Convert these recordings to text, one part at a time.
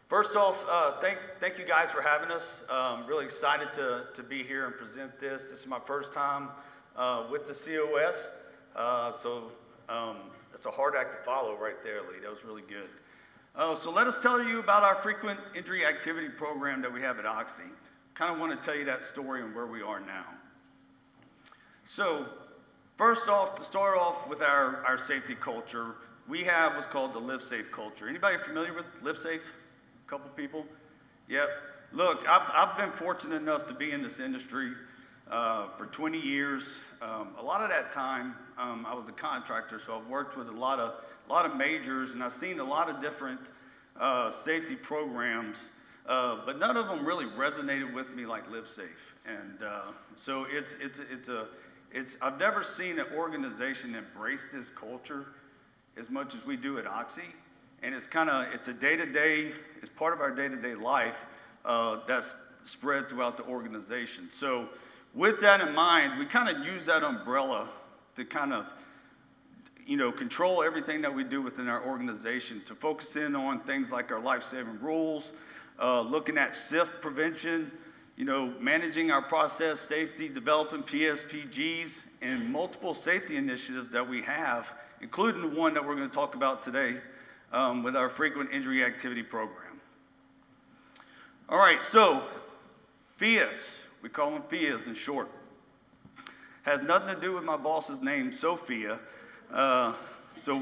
First off, thank you guys for having us. Really excited to be here and present this. This is my first time with the COS, so it's a hard act to follow right there, Lee. That was really good. So let us tell you about our frequent injury activity program that we have at Oxy. Kind of want to tell you that story and where we are now. So first off, to start off with our safety culture, we have what's called the Live Safe culture. Anybody familiar with Live Safe? A couple people? Yep. Look, I've been fortunate enough to be in this industry for 20 years. A lot of that time, I was a contractor, so I've worked with a lot of majors, and I've seen a lot of different safety programs, but none of them really resonated with me like Live Safe. And so I've never seen an organization embrace this culture as much as we do at Oxy. And it's a day-to-day, it's part of our day-to-day life that's spread throughout the organization. So with that in mind, we kind of use that umbrella to kind of, control everything that we do within our organization, to focus in on things like our life-saving rules, looking at SIF prevention, managing our process safety, developing PSPGs, and multiple safety initiatives that we have, including the one that we're going to talk about today with our frequent injury activity program. All right, so FIAS, we call them FIAS in short, has nothing to do with my boss's name, Sophia, so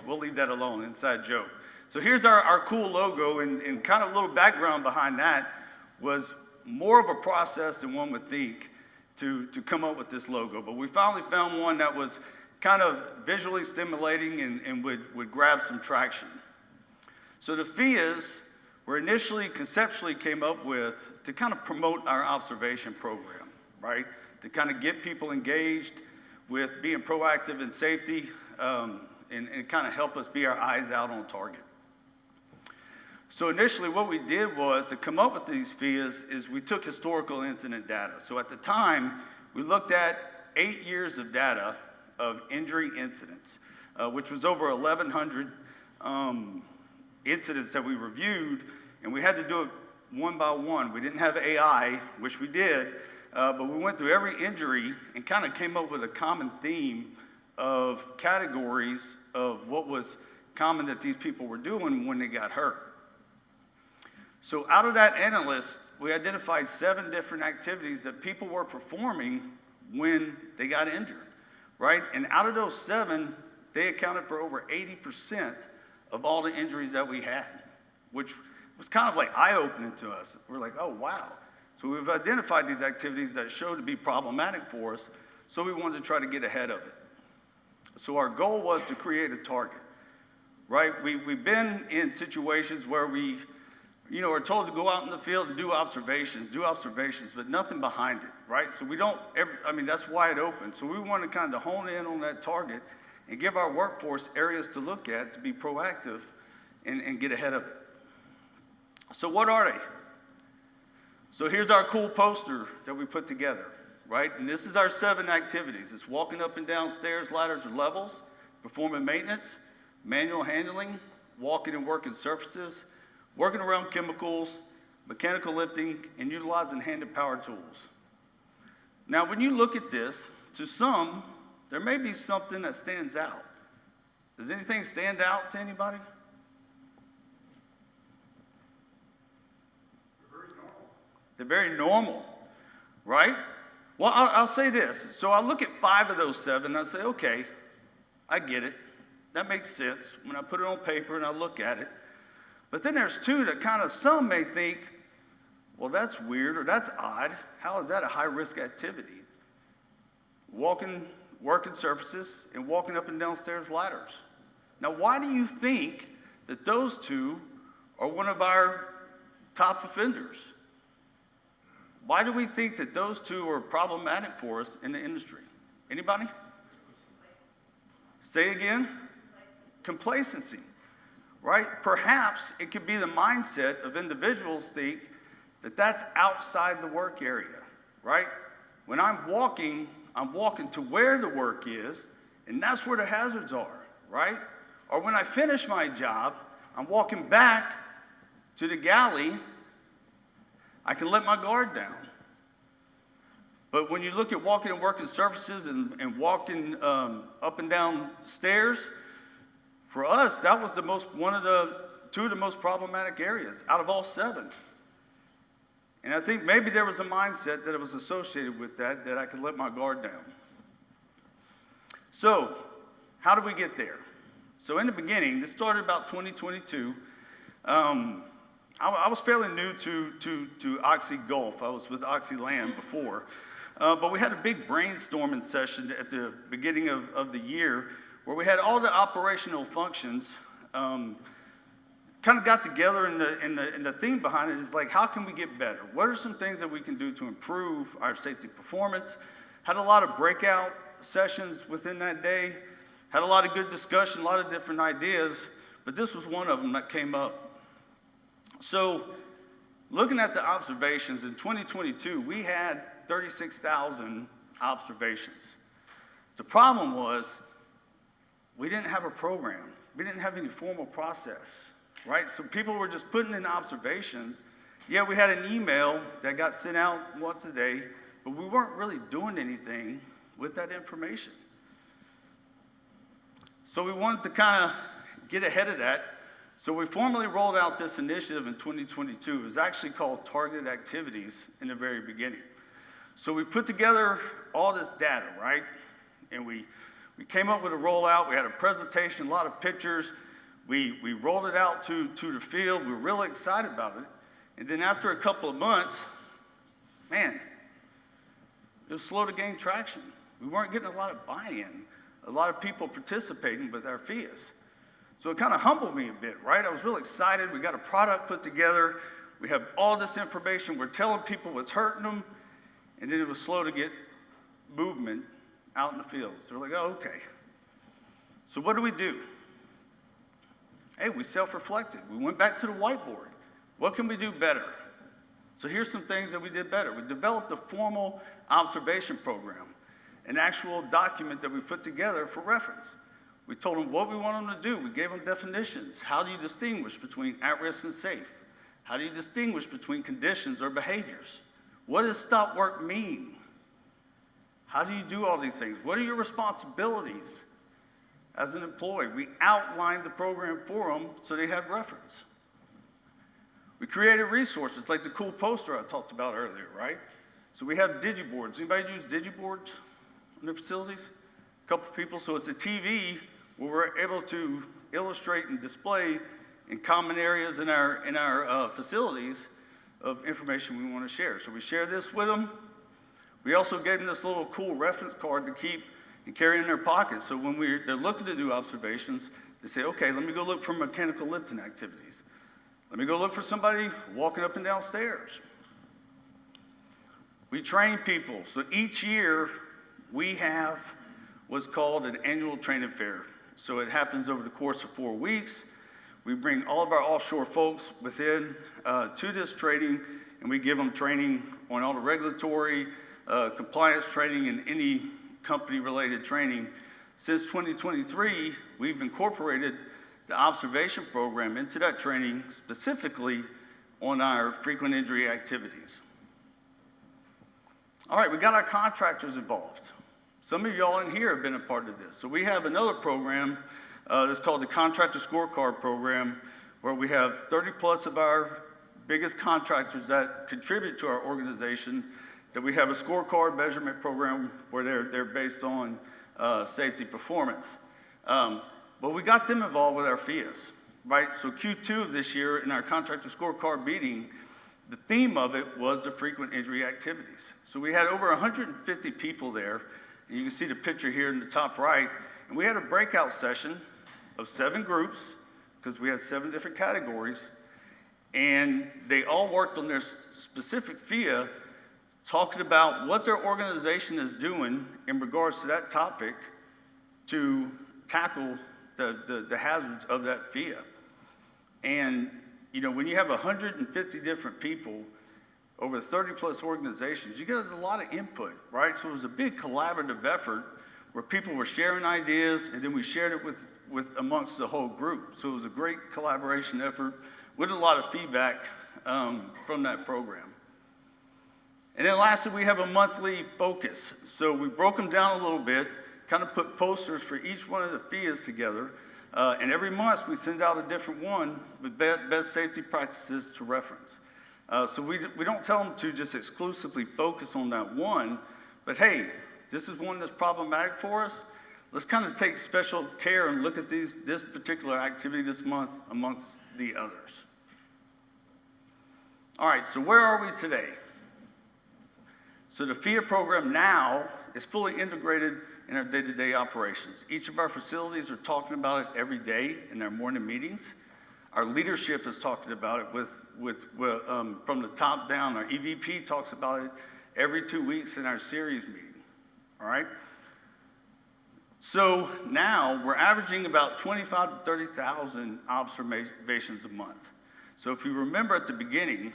we'll leave that alone, inside joke. So here's our cool logo, and kind of a little background behind that was more of a process than one would think to come up with this logo. But we finally found one that was kind of visually stimulating and would grab some traction. So the FIAs were initially conceptually came up with to kind of promote our observation program, right? To kind of get people engaged with being proactive in safety and kind of help us be our eyes out on target. So initially what we did was to come up with these FIAs is we took historical incident data. So at the time, we looked at 8 years of data of injury incidents, which was over 1,100 incidents that we reviewed, and we had to do it one by one. We didn't have AI, which we did, but we went through every injury and kind of came up with a common theme of categories of what was common that these people were doing when they got hurt. So out of that analyst, we identified 7 different activities that people were performing when they got injured, right? And out of those 7, they accounted for over 80% of all the injuries that we had, which was kind of like eye-opening to us. We're like, oh, wow. So we've identified these activities that showed to be problematic for us, so we wanted to try to get ahead of it. So our goal was to create a target, right? We've been in situations where we are told to go out in the field and do observations, but nothing behind it, right? So we don't that's wide open. So we want to kind of hone in on that target and give our workforce areas to look at to be proactive and get ahead of it. So what are they? So here's our cool poster that we put together, right? And this is our 7 activities. It's walking up and down stairs, ladders, or levels, performing maintenance, manual handling, walking and working surfaces, working around chemicals, mechanical lifting, and utilizing hand and power tools. Now, when you look at this, to some, there may be something that stands out. Does anything stand out to anybody? They're very normal, right? Well, I'll say this. So I'll look at 5 of those 7, and I'll say, okay, I get it. That makes sense when I put it on paper and I look at it. But then there's 2 that kind of some may think, well, that's weird or that's odd. How is that a high-risk activity? Working surfaces and walking up and down stairs ladders. Now, why do you think that those 2 are one of our top offenders? Why do we think that those 2 are problematic for us in the industry? Anybody? Say again? Complacency. Right? Perhaps it could be the mindset of individuals think that that's outside the work area, right? When I'm walking to where the work is, and that's where the hazards are, right? Or when I finish my job, I'm walking back to the galley, I can let my guard down. But when you look at walking and working surfaces and walking up and down stairs, for us, that was two of the most problematic areas out of all 7. And I think maybe there was a mindset that was associated with that I could let my guard down. So, how did we get there? So in the beginning, this started about 2022. I was fairly new to Oxy Gulf. I was with Oxy Land before. But we had a big brainstorming session at the beginning of the year where we had all the operational functions kind of got together, and the theme behind it is like, how can we get better? What are some things that we can do to improve our safety performance? Had a lot of breakout sessions within that day, had a lot of good discussion, a lot of different ideas, but this was one of them that came up. So looking at the observations in 2022, we had 36,000 observations. The problem was we didn't have a program. We didn't have any formal process, right? So people were just putting in observations. Yeah, we had an email that got sent out once a day, but we weren't really doing anything with that information. So we wanted to kind of get ahead of that. So we formally rolled out this initiative in 2022. It was actually called Targeted Activities in the very beginning. So we put together all this data, right? And we came up with a rollout. We had a presentation, a lot of pictures. We rolled it out to the field. We were really excited about it. And then after a couple of months, man, it was slow to gain traction. We weren't getting a lot of buy-in, a lot of people participating with our FIAs. So it kind of humbled me a bit, right? I was really excited. We got a product put together. We have all this information. We're telling people what's hurting them. And then it was slow to get movement out in the fields. They're like, oh, okay. So what do? Hey, we self-reflected. We went back to the whiteboard. What can we do better? So here's some things that we did better. We developed a formal observation program, an actual document that we put together for reference. We told them what we want them to do. We gave them definitions. How do you distinguish between at-risk and safe? How do you distinguish between conditions or behaviors? What does stop work mean? How do you do all these things? What are your responsibilities as an employee? We outlined the program for them so they had reference. We created resources like the cool poster I talked about earlier, right? So we have digiboards. Anybody use digiboards in their facilities? A couple people. So it's a TV where we're able to illustrate and display in common areas in our facilities of information we want to share. So we share this with them. We also gave them this little cool reference card to keep and carry in their pocket. So when they're looking to do observations, they say, okay, let me go look for mechanical lifting activities. Let me go look for somebody walking up and down stairs. We train people. So each year we have what's called an annual training fair. So it happens over the course of 4 weeks. We bring all of our offshore folks within to this training, and we give them training on all the regulatory, compliance training, and any company-related training. Since 2023, we've incorporated the observation program into that training, specifically on our frequent injury activities. All right, we got our contractors involved. Some of y'all in here have been a part of this. So we have another program that's called the Contractor Scorecard Program, where we have 30 plus of our biggest contractors that contribute to our organization, that we have a scorecard measurement program where they're based on safety performance. But we got them involved with our FIAs, right? So Q2 of this year in our contractor scorecard meeting, the theme of it was the frequent injury activities. So we had over 150 people there, and you can see the picture here in the top right, and we had a breakout session of 7 groups, because we had 7 different categories, and they all worked on their specific FIA, talking about what their organization is doing in regards to that topic to tackle the hazards of that FIA. And you know, when you have 150 different people over 30 plus organizations, you get a lot of input, right? So it was a big collaborative effort where people were sharing ideas, and then we shared it with amongst the whole group. So it was a great collaboration effort with a lot of feedback from that program. And then lastly, we have a monthly focus. So we broke them down a little bit, kind of put posters for each one of the FIAs together. And every month we send out a different one with best safety practices to reference. So we don't tell them to just exclusively focus on that one, but hey, this is one that's problematic for us. Let's kind of take special care and look at this particular activity this month amongst the others. All right, so where are we today? So the FIA program now is fully integrated in our day-to-day operations. Each of our facilities are talking about it every day in their morning meetings. Our leadership is talking about it from the top down. Our EVP talks about it every 2 weeks in our series meeting, all right? So now we're averaging about 25 to 30,000 observations a month. So if you remember at the beginning,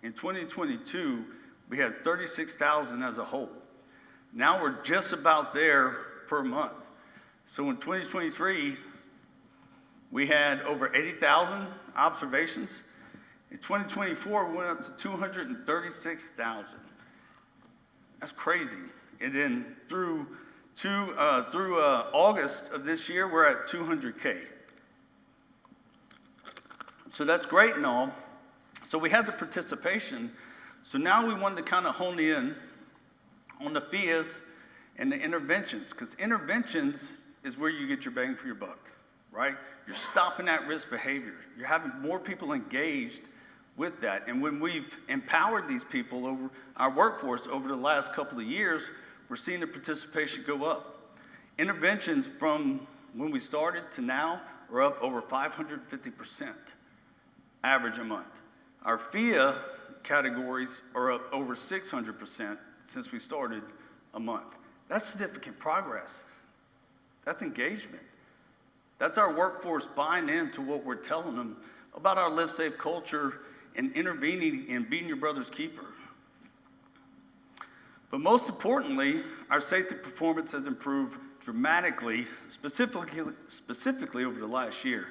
in 2022, we had 36,000 as a whole. Now we're just about there per month. So in 2023, we had over 80,000 observations. In 2024, we went up to 236,000. That's crazy. And then through August of this year, we're at 200K. So that's great and all. So we have the participation. So now we wanted to kind of hone in on the FIAs and the interventions, because interventions is where you get your bang for your buck, right? You're stopping at-risk behavior. You're having more people engaged with that. And when we've empowered these people over our workforce over the last couple of years, we're seeing the participation go up. Interventions from when we started to now are up over 550% average a month. Our FIA categories are up over 600% since we started a month. That's significant progress. That's engagement. That's our workforce buying into what we're telling them about our Live Safe culture and intervening and being your brother's keeper. But most importantly, our safety performance has improved dramatically, specifically over the last year.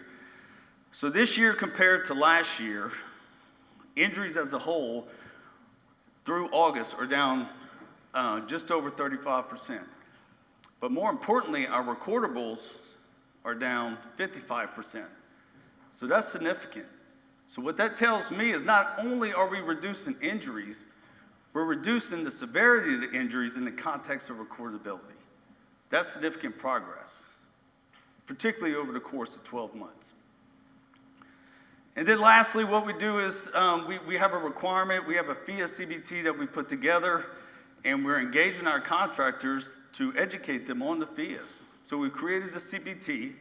So this year compared to last year, injuries as a whole through August are down just over 35%. But more importantly, our recordables are down 55%. So that's significant. So what that tells me is not only are we reducing injuries, we're reducing the severity of the injuries in the context of recordability. That's significant progress, particularly over the course of 12 months. And then lastly, what we do is we have a requirement. We have a FIA CBT that we put together, and we're engaging our contractors to educate them on the FIAs. So we created the CBT.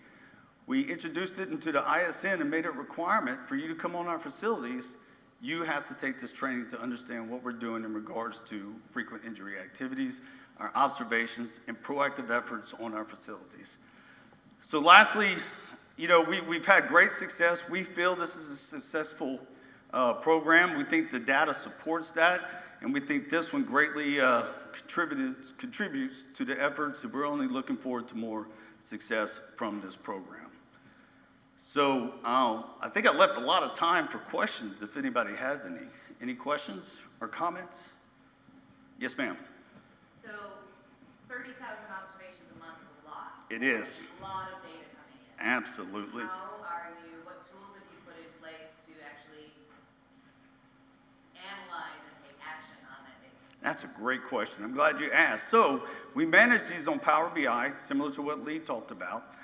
We introduced it into the ISN and made it a requirement for you to come on our facilities. You have to take this training to understand what we're doing in regards to frequent injury activities, our observations, and proactive efforts on our facilities. So lastly, you know, we've had great success. We feel this is a successful program. We think the data supports that, and we think this one greatly contributes to the efforts, and we're only looking forward to more success from this program. So I think I left a lot of time for questions if anybody has any. Any questions or comments? Yes, ma'am. So 30,000 observations a month is a lot. It is. A lot of data coming in. Absolutely. What tools have you put in place to actually analyze and take action on that data? That's a great question. I'm glad you asked. So we manage these on Power BI, similar to what Lee talked about.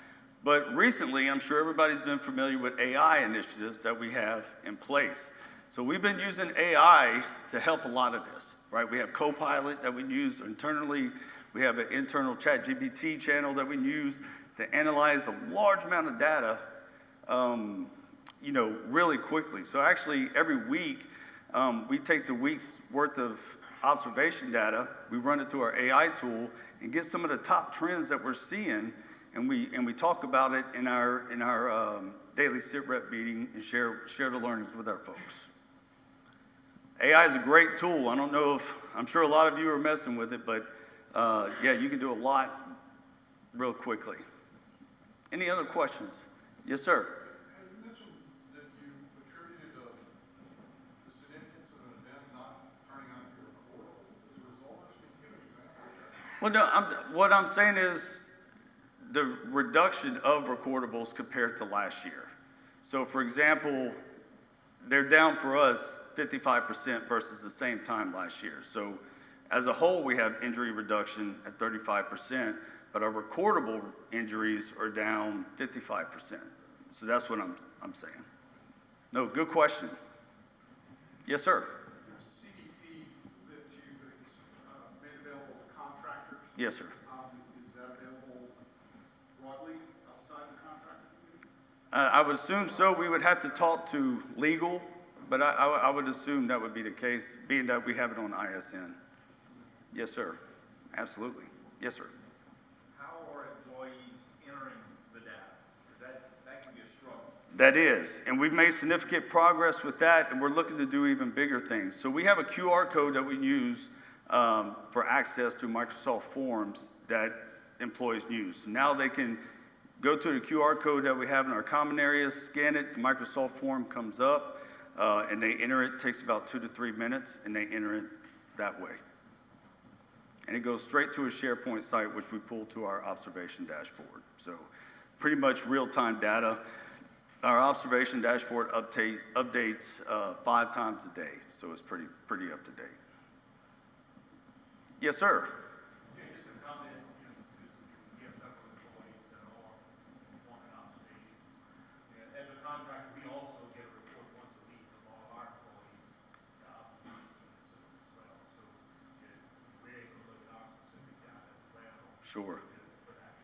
But recently, I'm sure everybody's been familiar with AI initiatives that we have in place. So we've been using AI to help a lot of this, right? We have Copilot that we use internally. We have an internal ChatGPT channel that we use to analyze a large amount of data, really quickly. So actually, every week, we take the week's worth of observation data, we run it through our AI tool, and get some of the top trends that we're seeing, and we talk about it in our daily sit rep meeting and share the learnings with our folks. AI is a great tool. I don't know I'm sure a lot of you are messing with it, but yeah, you can do a lot real quickly. Any other questions? Yes, sir. You mentioned that you attributed Well, no, what I'm saying is the reduction of recordables compared to last year. So for example, they're down for us 55% versus the same time last year. So as a whole, we have injury reduction at 35%, but our recordable injuries are down 55%. So that's what I'm saying. No, good question. Yes, sir. Your CDT that you made available to contractors, Yes, sir. is that available broadly outside the contractor community? I would assume so. We would have to talk to legal, but I would assume that would be the case, being that we have it on ISN. Yes, sir. Absolutely. Yes, sir. How are employees entering the data? Because that can be a struggle. That is, and we've made significant progress with that, and we're looking to do even bigger things. So we have a QR code that we use for access to Microsoft Forms that employees use. Now they can go to the QR code that we have in our common areas, scan it, the Microsoft Form comes up, and they enter it. It takes about 2 to 3 minutes, and they enter it that way. And it goes straight to a SharePoint site, which we pull to our observation dashboard. So pretty much real-time data. Our observation dashboard updates 5 times a day, so it's pretty up to date. Yes, sir. Yeah, just a comment, we have several employees that are performing observations. And as a contractor, we also get a report once a week from all of our employees, observations from the system as well. So we're able to look at our specific data as well. Sure. For that.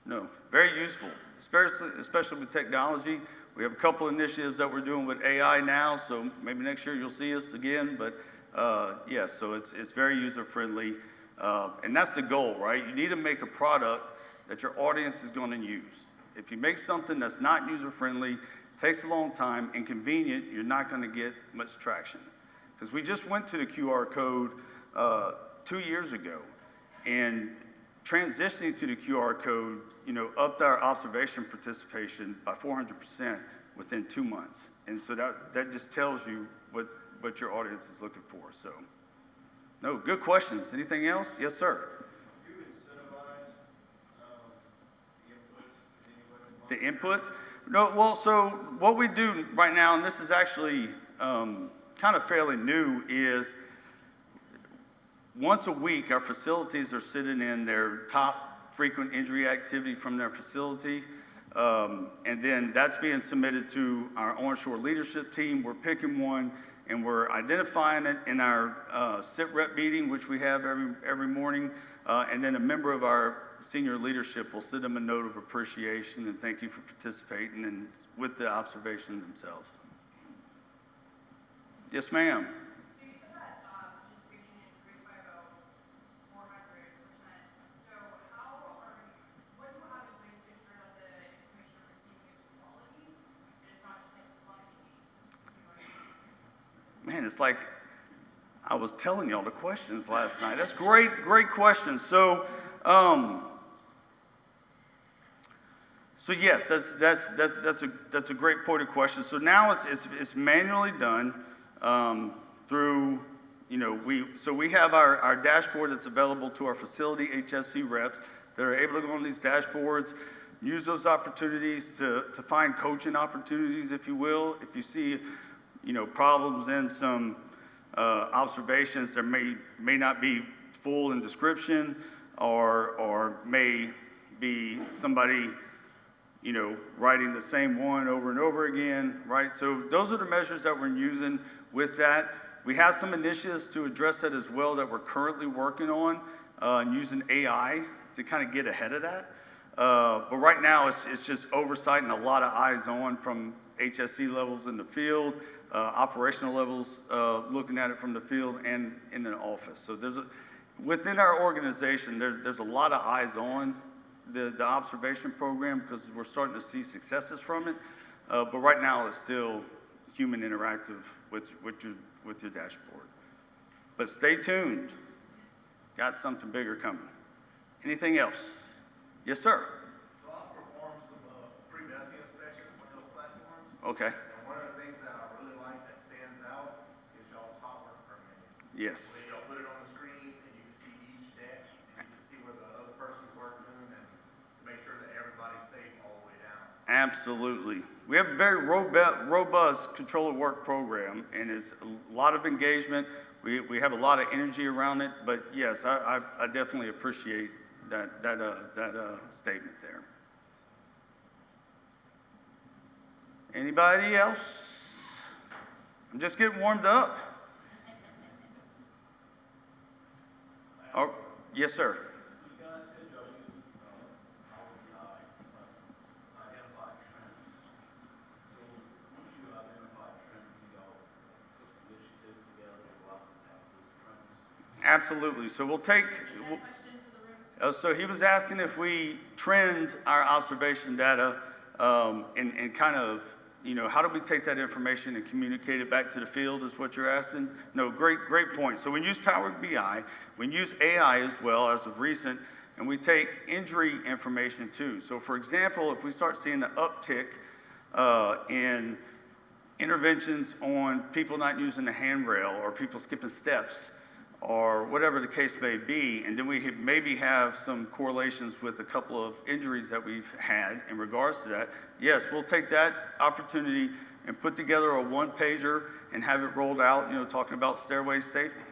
No, very useful, especially with technology. We have a couple initiatives that we're doing with AI now, so maybe next year you'll see us again. But yes, so it's very user-friendly, and that's the goal, right? You need to make a product that your audience is going to use. If you make something that's not user-friendly, takes a long time, inconvenient, you're not going to get much traction. Because we just went to the QR code 2 years ago, and transitioning to the QR code, upped our observation participation by 400% within 2 months. And so that just tells you what your audience is looking for. So, no, good questions. Anything else? Yes, sir. Do you incentivize the inputs? The inputs? No, well, so what we do right now, and this is actually kind of fairly new, is once a week, our facilities are sitting in their top frequent injury activity from their facility. And then that's being submitted to our onshore leadership team. We're picking one, and we're identifying it in our sit rep meeting, which we have every morning. And then a member of our senior leadership will send them a note of appreciation and thank you for participating and with the observation themselves. Yes, ma'am. So you said that participation increased by about 400%. So what do you have in place to ensure that the information you're receiving is quality and it's not just like quantity? You know what I mean? Man, it's like I was telling y'all the questions last night. That's great questions. So yes, that's a great point of question. So now it's manually done through, we have our dashboard that's available to our facility HSC reps that are able to go on these dashboards, use those opportunities to find coaching opportunities, if you will. If you see, problems in some observations that may not be full in description or may be somebody, writing the same one over and over again, right? So those are the measures that we're using with that. We have some initiatives to address that as well that we're currently working on and using AI to kind of get ahead of that. But right now it's just oversight and a lot of eyes on from HSC levels in the field, operational levels looking at it from the field and in the office. So within our organization, there's a lot of eyes on the observation program because we're starting to see successes from it. But right now it's still human interactive with your dashboard. But stay tuned. Got something bigger coming. Anything else? Yes, sir. So I'll perform some pre-messy inspections on those platforms. Okay. And one of the things that I really like that stands out is y'all's hot work permit. Yes. When y'all put it on the screen and you can see each deck Absolutely. We have a very robust control of work program, and it's a lot of engagement. We have a lot of energy around it, but yes, I definitely appreciate that statement there. Anybody else? I'm just getting warmed up. Oh, yes, sir. You guys said y'all use Power BI to identify trends. So once you identify trends, you all put the initiatives together to go out and have those trends. Absolutely. So we'll take. So he was asking if we trend our observation data and kind of, how do we take that information and communicate it back to the field is what you're asking? No, great point. So we use Power BI, we use AI as well as of recent, and we take injury information too. So for example, if we start seeing an uptick in interventions on people not using the handrail or people skipping steps, or whatever the case may be, and then we maybe have some correlations with a couple of injuries that we've had in regards to that, yes, we'll take that opportunity and put together a one-pager and have it rolled out, talking about stairway safety.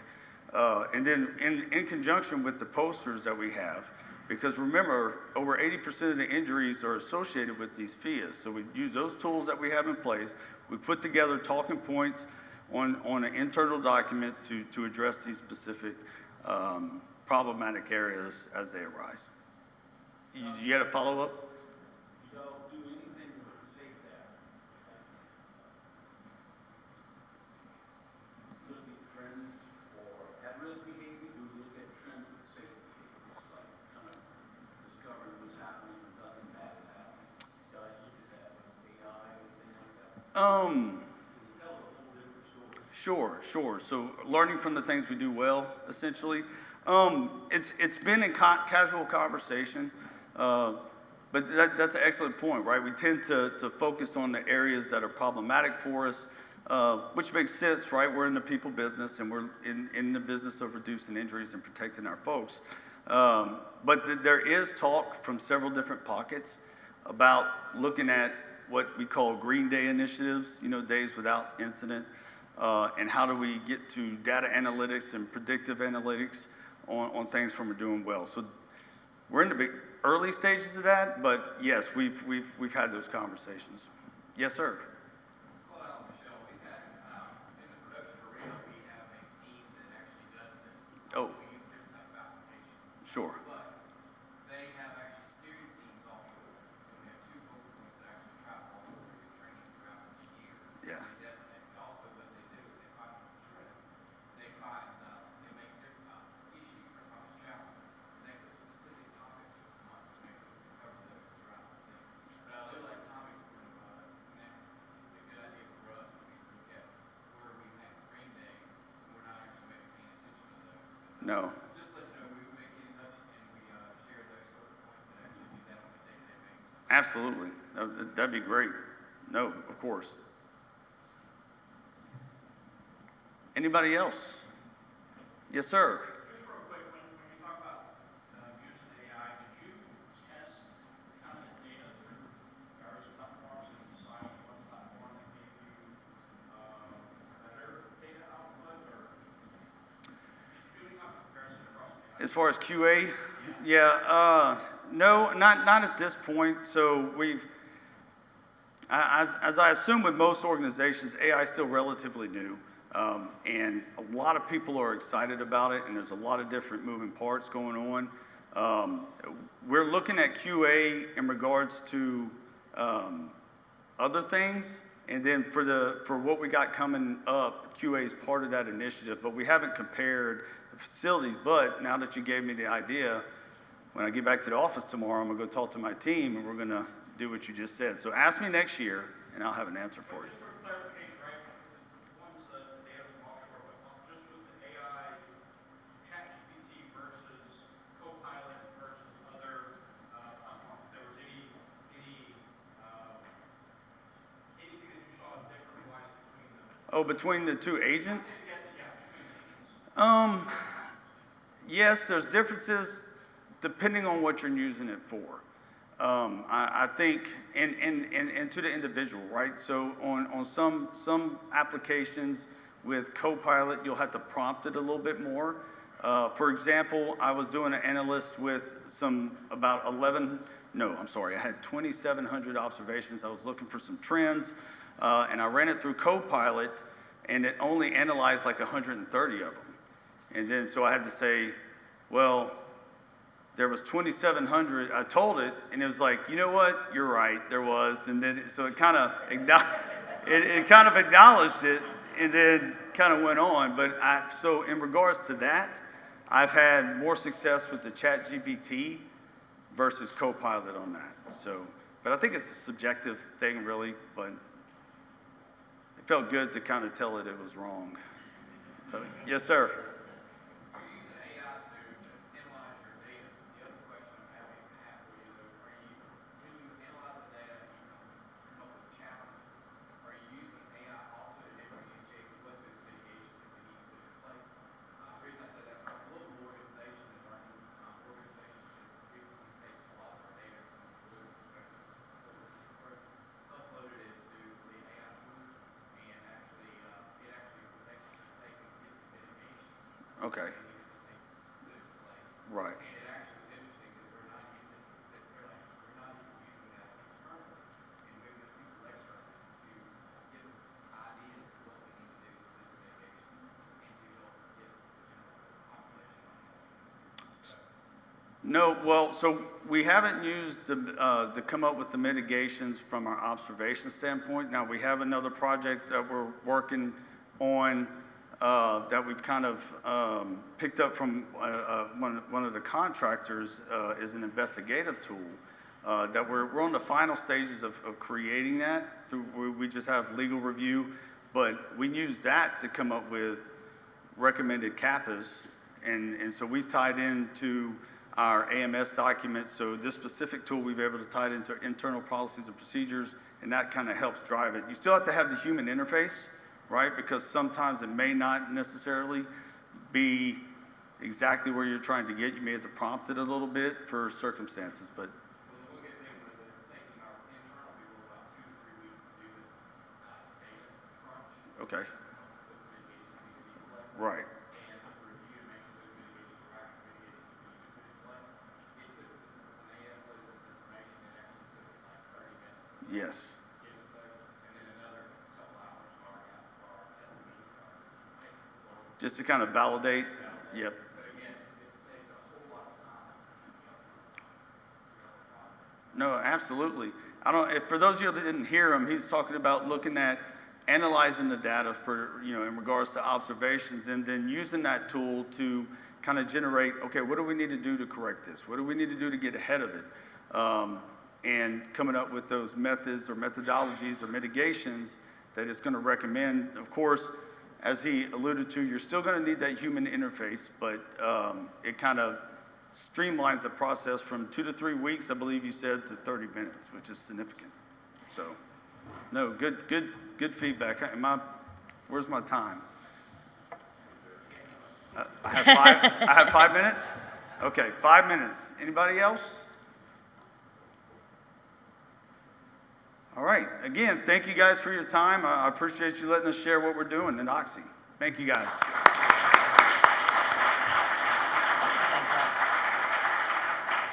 And then in conjunction with the posters that we have, because remember, over 80% of the injuries are associated with these FIAs. So we use those tools that we have in place, we put together talking points on an internal document to address these specific problematic areas as they arise. You had a follow-up? You don't do anything with safe data. Look at trends for at-risk behavior. Do you look at trends with safe behaviors, like kind of discovering what's happening and nothing bad is happening? You guys look at that with AI or anything like that? Sure. So learning from the things we do well, essentially. It's been in casual conversation, but that's an excellent point, right? We tend to focus on the areas that are problematic for us, which makes sense, right? We're in the people business, and we're in the business of reducing injuries and protecting our folks. But there is talk from several different pockets about looking at what we call Green Day initiatives, days without incident. And how do we get to data analytics and predictive analytics on things from we're doing well. So we're in the big early stages of that, but yes, we've had those conversations. Yes, sir. Well, Michelle, we had, in the production arena, we have a team that actually does this. Oh. We use a different type of application. Sure. But they have actually steering teams offshore. And we have two focal points that actually travel offshore to get training throughout the year. Yeah. They designate, but also what they do is they find trends. They find, they make their issue or find a challenge. And they put specific topics for the month to make sure we cover those throughout the thing. But I really like Tommy's point about us connecting. It's a good idea for us when we look at where we have Green Day, we're not actually maybe paying attention to those. No. Just let you know, we make get in touch and we share those sort of points that actually do that on a day-to-day basis. Absolutely. That'd be great. No, of course. Anybody else? Yes, sir. Just real quick, when you talk about using AI, did you test kind of the data through various platforms and decide what platform gave you better data output, or did you do any kind of comparison across the As far as QA, yeah, no, not at this point. So as I assume with most organizations, AI is still relatively new. And a lot of people are excited about it, and there's a lot of different moving parts going on. We're looking at QA in regards to other things, and then for what we got coming up, QA is part of that initiative, but we haven't compared the facilities. But now that you gave me the idea, when I get back to the office tomorrow, I'm gonna go talk to my team, and we're gonna do what you just said. So ask me next year, and I'll have an answer for you. Just for clarification, right, the ones that the data from offshore, but just with the AI, ChatGPT versus Copilot versus other platforms, if there was anything that you saw difference-wise between them? Oh, between the two agents? Yes, yeah, between the agents. Yes, there's differences depending on what you're using it for. I think, and to the individual, right? So on some applications with Copilot, you'll have to prompt it a little bit more. For example, I was doing an analyst with about 2,700 observations. I was looking for some trends, and I ran it through Copilot, and it only analyzed like 130 of them. And then, so I had to say, well, there was 2,700. I told it, and it was like, you know what? You're right, there was. And then, so it kind of acknowledged it, and then kind of went on. But so in regards to that, I've had more success with the ChatGPT versus Copilot on that. So, but I think it's a subjective thing, really. But it felt good to kind of tell it was wrong. So, yes, sir. Are you using AI to analyze your data? The other question I'm having for you, though, when you analyze the data and you come up with challenges, are you using AI also to differentiate what those mitigations that we need to put in place? The reason I said that, our global organization is running organizations that recently takes a lot of our data from a global perspective, uploaded it to the AI tool, and actually, it actually takes take and get the mitigations. Okay. Right. And it actually was interesting that we're not even using that internally, and we're giving people externally to give us ideas of what we need to do with the mitigations and to help get us the general population. No, well, so we haven't used to come up with the mitigations from our observation standpoint. Now, we have another project that we're working on that we've kind of picked up from one of the contractors is an investigative tool that we're on the final stages of creating that. We just have legal review, but we use that to come up with recommended CAPAs, and so we've tied into our AMS documents. So this specific tool, we've been able to tie it into internal policies and procedures, and that kind of helps drive it. You still have to have the human interface, right? Because sometimes it may not necessarily be exactly where you're trying to get. You may have to prompt it a little bit for circumstances, but. Well, the good thing was that it's taking our internal people about 2 to 3 weeks to do this data crunch. Okay. What mitigations need to be in place. Right. And to review and make sure those mitigations were actually mitigations that we need to put in place. It took this, when they uploaded this information, it actually took like 30 minutes. Yes. Give us those, and then another couple hours for our SMEs, our technical roles. Just to kind of validate. Yep. But again, it saved a whole lot of time, throughout the process. No, absolutely. For those of you that didn't hear him, he's talking about looking at analyzing the data in regards to observations, and then using that tool to kind of generate, okay, what do we need to do to correct this? What do we need to do to get ahead of it? And coming up with those methods or methodologies or mitigations that it's going to recommend. Of course, as he alluded to, you're still going to need that human interface, but it kind of streamlines the process from 2 to 3 weeks, I believe you said, to 30 minutes, which is significant. So, no, good feedback. Where's my time? I have 5 minutes? Okay, 5 minutes. Anybody else? All right. Again, thank you guys for your time. I appreciate you letting us share what we're doing at Oxy. Thank you guys.